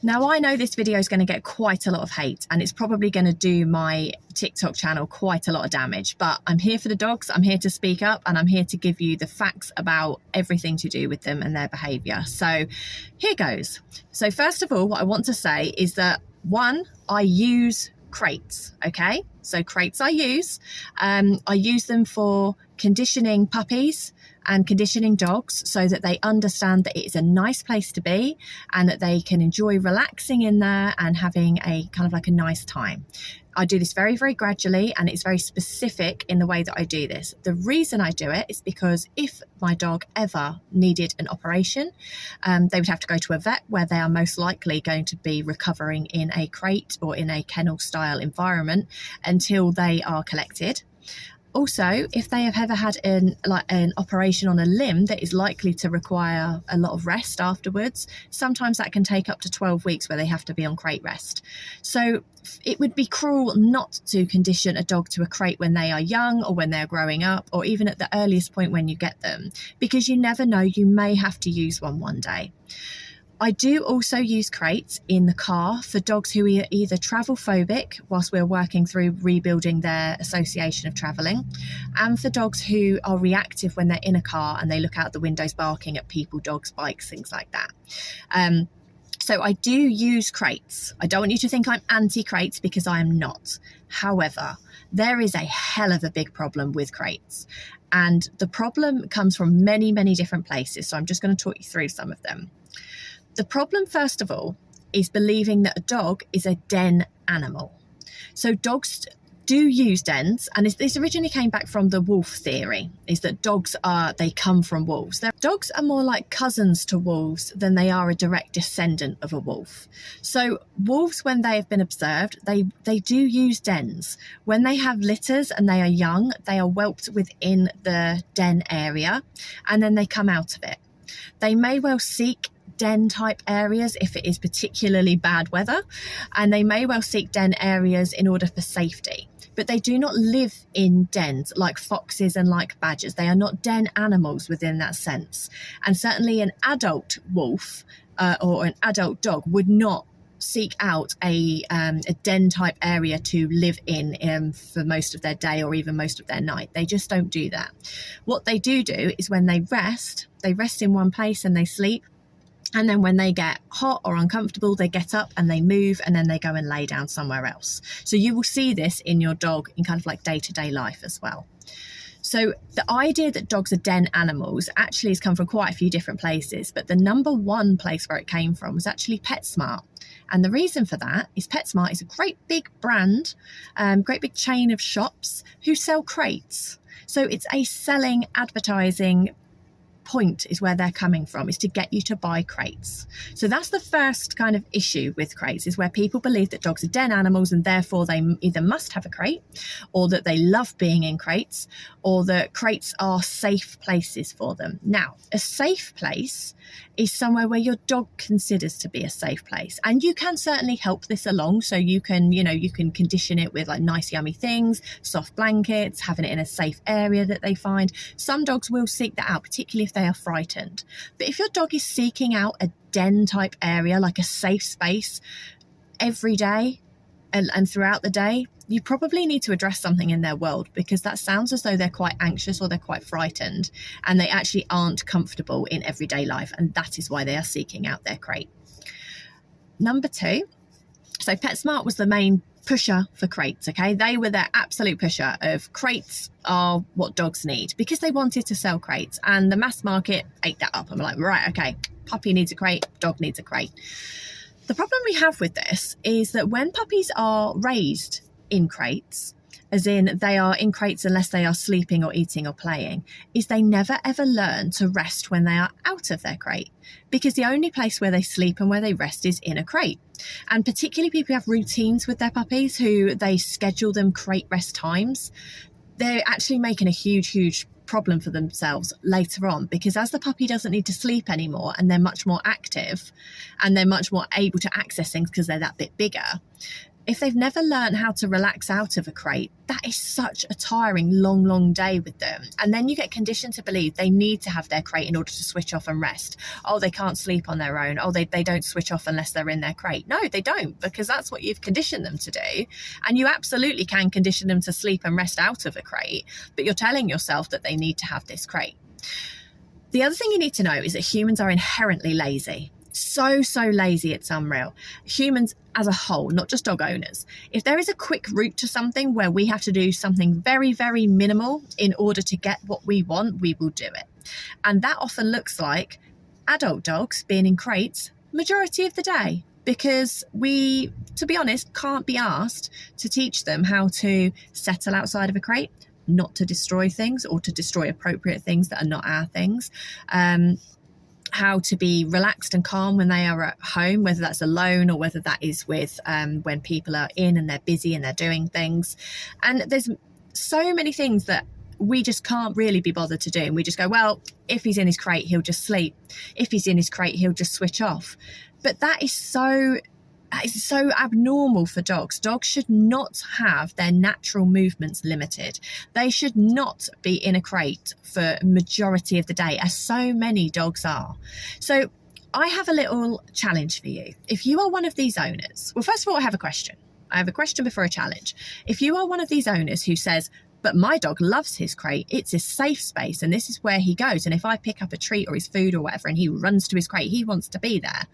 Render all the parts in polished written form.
Now, I know this video is going to get quite a lot of hate and it's probably going to do my TikTok channel quite a lot of damage, but I'm here for the dogs, I'm here to speak up, and I'm here to give you the facts about everything to do with them and their behaviour. So here goes. So first of all, what I want to say is that, one, I use crates, okay? So crates I use them for conditioning puppies and conditioning dogs so that they understand that it is a nice place to be and that they can enjoy relaxing in there and having a kind of like a nice time. I do this very, very gradually, and it's very specific in the way that I do this. The reason I do it is because if my dog ever needed an operation, they would have to go to a vet where they are most likely going to be recovering in a crate or in a kennel style environment until they are collected. Also, if they have ever had an operation on a limb that is likely to require a lot of rest afterwards, sometimes that can take up to 12 weeks where they have to be on crate rest. So it would be cruel not to condition a dog to a crate when they are young or when they're growing up, or even at the earliest point when you get them, because you never know, you may have to use one day. I do also use crates in the car for dogs who are either travel phobic whilst we're working through rebuilding their association of travelling, and for dogs who are reactive when they're in a car and they look out the windows barking at people, dogs, bikes, things like that. So I do use crates. I don't want you to think I'm anti-crates, because I am not. However, there is a hell of a big problem with crates. And the problem comes from many, many different places. So I'm just going to talk you through some of them. The problem, first of all, is believing that a dog is a den animal. So dogs do use dens, and this originally came back from the wolf theory, is that they come from wolves. Dogs are more like cousins to wolves than they are a direct descendant of a wolf. So wolves, when they have been observed, they do use dens. When they have litters and they are young, they are whelped within the den area, and then they come out of it. They may well seek den type areas if it is particularly bad weather, and they may well seek den areas in order for safety, but they do not live in dens like foxes and like badgers. They are not den animals within that sense, and certainly an adult wolf or an adult dog would not seek out a den type area to live in for most of their day or even most of their night. They just don't do that. What they do is when they rest in one place and they sleep. And then when they get hot or uncomfortable, they get up and they move, and then they go and lay down somewhere else. So you will see this in your dog in kind of like day-to-day life as well. So the idea that dogs are den animals actually has come from quite a few different places, but the number one place where it came from was actually PetSmart. And the reason for that is PetSmart is a great big brand, great big chain of shops who sell crates. So it's a selling, advertising point is where they're coming from, is to get you to buy crates. So that's the first kind of issue with crates, is where people believe that dogs are den animals and therefore they either must have a crate, or that they love being in crates, or that crates are safe places for them. Now, a safe place is somewhere where your dog considers to be a safe place, and you can certainly help this along. So you can condition it with like nice yummy things, soft blankets, having it in a safe area that they find. Some dogs will seek that out, particularly if they are frightened. But if your dog is seeking out a den type area, like a safe space, every day and throughout the day, you probably need to address something in their world, because that sounds as though they're quite anxious or they're quite frightened and they actually aren't comfortable in everyday life, and that is why they are seeking out their crate. Number two, so PetSmart was the main pusher for crates, okay? They were their absolute pusher of crates are what dogs need, because they wanted to sell crates, and the mass market ate that up. I'm like, right, okay, puppy needs a crate, dog needs a crate. The problem we have with this is that when puppies are raised in crates, as in they are in crates unless they are sleeping or eating or playing, is they never ever learn to rest when they are out of their crate, because the only place where they sleep and where they rest is in a crate. And particularly people who have routines with their puppies, who they schedule them crate rest times, they're actually making a huge problem for themselves later on, because as the puppy doesn't need to sleep anymore and they're much more active and they're much more able to access things because they're that bit bigger, If they've never learned how to relax out of a crate, that is such a tiring, long day with them. And then you get conditioned to believe they need to have their crate in order to switch off and rest. Oh, they can't sleep on their own. Oh, they don't switch off unless they're in their crate. No, they don't, because that's what you've conditioned them to do. And you absolutely can condition them to sleep and rest out of a crate, but you're telling yourself that they need to have this crate. The other thing you need to know is that humans are inherently lazy. So lazy, it's unreal. Humans as a whole, not just dog owners. If there is a quick route to something where we have to do something very, very minimal in order to get what we want, we will do it. And that often looks like adult dogs being in crates majority of the day, because we, to be honest, can't be asked to teach them how to settle outside of a crate, not to destroy things or to destroy appropriate things that are not our things. How to be relaxed and calm when they are at home, whether that's alone or whether that is with when people are in and they're busy and they're doing things. And there's so many things that we just can't really be bothered to do. And we just go, well, if he's in his crate, he'll just sleep. If he's in his crate, he'll just switch off. But that is so abnormal for dogs. Dogs should not have their natural movements limited. They should not be in a crate for majority of the day, as so many dogs are. So I have a little challenge for you. If you are one of these owners, well, first of all, I have a question. I have a question before a challenge. If you are one of these owners who says, but my dog loves his crate, it's his safe space, and this is where he goes, and if I pick up a treat or his food or whatever and he runs to his crate, he wants to be there.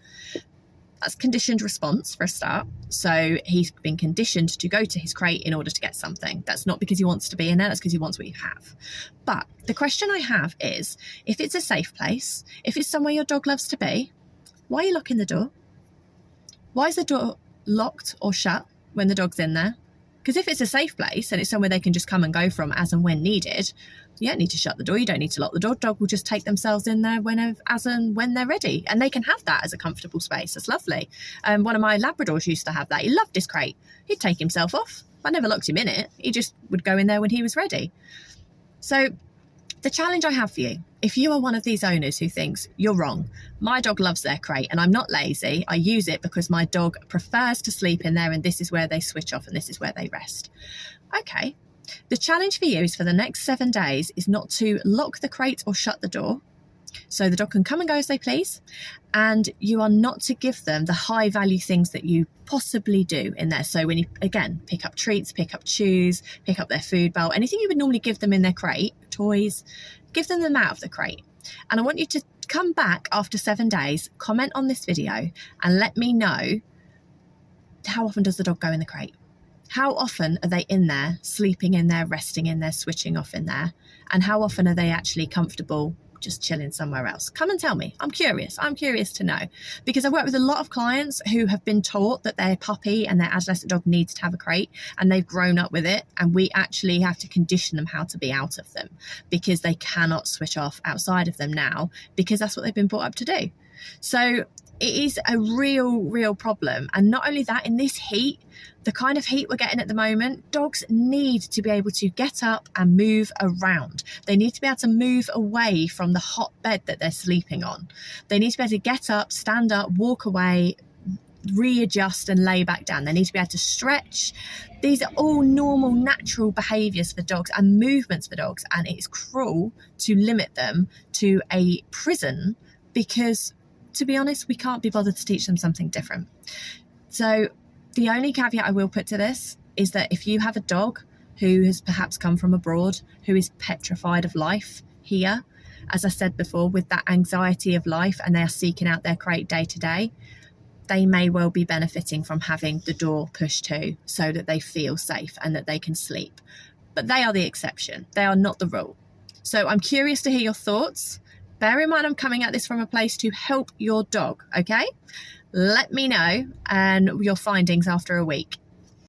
That's conditioned response for a start. So he's been conditioned to go to his crate in order to get something. That's not because he wants to be in there, that's because he wants what you have. But the question I have is, if it's a safe place, if it's somewhere your dog loves to be, why are you locking the door? Why is the door locked or shut when the dog's in there? Because if it's a safe place and it's somewhere they can just come and go from as and when needed, you don't need to shut the door, you don't need to lock the door. Dog will just take themselves in there as and when they're ready. And they can have that as a comfortable space. That's lovely. One of my Labradors used to have that. He loved his crate. He'd take himself off. I never locked him in it. He just would go in there when he was ready. So the challenge I have for you, if you are one of these owners who thinks, you're wrong, my dog loves their crate and I'm not lazy, I use it because my dog prefers to sleep in there and this is where they switch off and this is where they rest. Okay, the challenge for you is for the next 7 days is not to lock the crate or shut the door, so the dog can come and go as they please, and you are not to give them the high value things that you possibly do in there. So when you, again, pick up treats, pick up chews, pick up their food bowl, anything you would normally give them in their crate, toys, give them out of the crate. And I want you to come back after 7 days, comment on this video and let me know, how often does the dog go in the crate? How often are they in there, sleeping in there, resting in there, switching off in there? And how often are they actually comfortable just chilling somewhere else? Come and tell me. I'm curious to know, because I work with a lot of clients who have been taught that their puppy and their adolescent dog needs to have a crate and they've grown up with it, and we actually have to condition them how to be out of them because they cannot switch off outside of them now, because that's what they've been brought up to do. So it is a real problem. And not only that, in this heat, the kind of heat we're getting at the moment, dogs need to be able to get up and move around. They need to be able to move away from the hot bed that they're sleeping on. They need to be able to get up, stand up, walk away, readjust and lay back down. They need to be able to stretch. These are all normal, natural behaviours for dogs and movements for dogs. And it's cruel to limit them to a prison because, to be honest, we can't be bothered to teach them something different. So the only caveat I will put to this is that if you have a dog who has perhaps come from abroad, who is petrified of life here, as I said before, with that anxiety of life, and they are seeking out their crate day to day, they may well be benefiting from having the door pushed to so that they feel safe and that they can sleep. But they are the exception. They are not the rule. So I'm curious to hear your thoughts. Bear in mind, I'm coming at this from a place to help your dog, okay? Let me know and your findings after a week.